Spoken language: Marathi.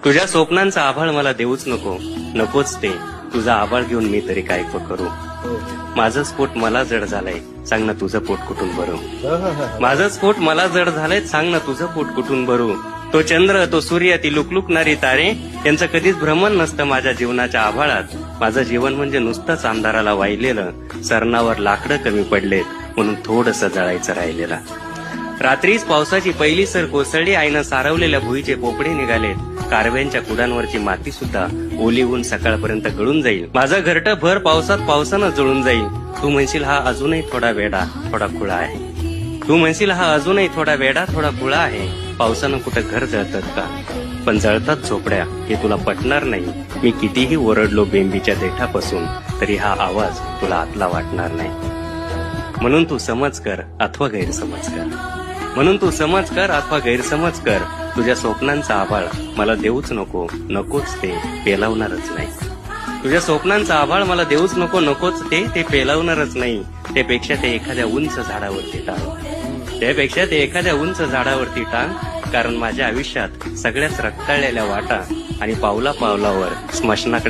तुझ्या स्वप्नांचा आभाळ मला देऊच नको, नकोच ते. तुझा आभाळ घेऊन मी तरी काय करू. माझं स्फोट मला जड झालंय, सांग ना तुझं पोट कुठून भरू. माझं स्फोट मला जड झालंय, सांग ना तुझं पोट कुठून भरू. तो चंद्र, तो सूर्य, ती लुकलुकणारी तारे, यांचं कधीच भ्रमण नसतं माझ्या जीवनाच्या आभाळात. माझं जीवन म्हणजे नुसतंच अंधाराला वाहिलेलं. सरणावर लाकडं कमी पडलेत, म्हणून थोडंसं जळायचं राहिलेलं. रात्रीच पावसाची पहिली सर कोसळली, आईनं सारवलेल्या भुईचे पोपडे निघालेत. कारव्यांच्या कुडांवरची माती सुद्धा ओली होऊन सकाळपर्यंत गळून जाईल. माझं घरटं भर पावसानं जळून जाईल. तू म्हणशील हा अजूनही थोडा वेडा, थोडा खुळा आहे. तू म्हणशील हा अजूनही थोडा वेडा, थोडा खुळा आहे. पावसानं कुठं घर जळतात का? पण जळतात झोपड्या, हे तुला पटणार नाही. मी कितीही ओरडलो बेंबीच्या देठापासून, तरी हा आवाज तुला आतला वाटणार नाही. म्हणून तू समज कर अथवा गैरसमज कर. म्हणून तू समज कर अथवा गैरसमज कर. तुझ्या स्वप्नांचा आभाळ मला देऊच नको, नकोच ते, पेलावणारच नाही. तुझ्या स्वप्नांचा आभाळ मला देऊच नको, नकोच ते पेलावणारच नाही. त्यापेक्षा ते एखाद्या उंच झाडावरती टांग. त्यापेक्षा ते एखाद्या उंच झाडावरती टांग. कारण माझ्या आयुष्यात सगळ्याच रक्ताळलेल्या वाटा आणि पावला पावलावर स्मशानाकडे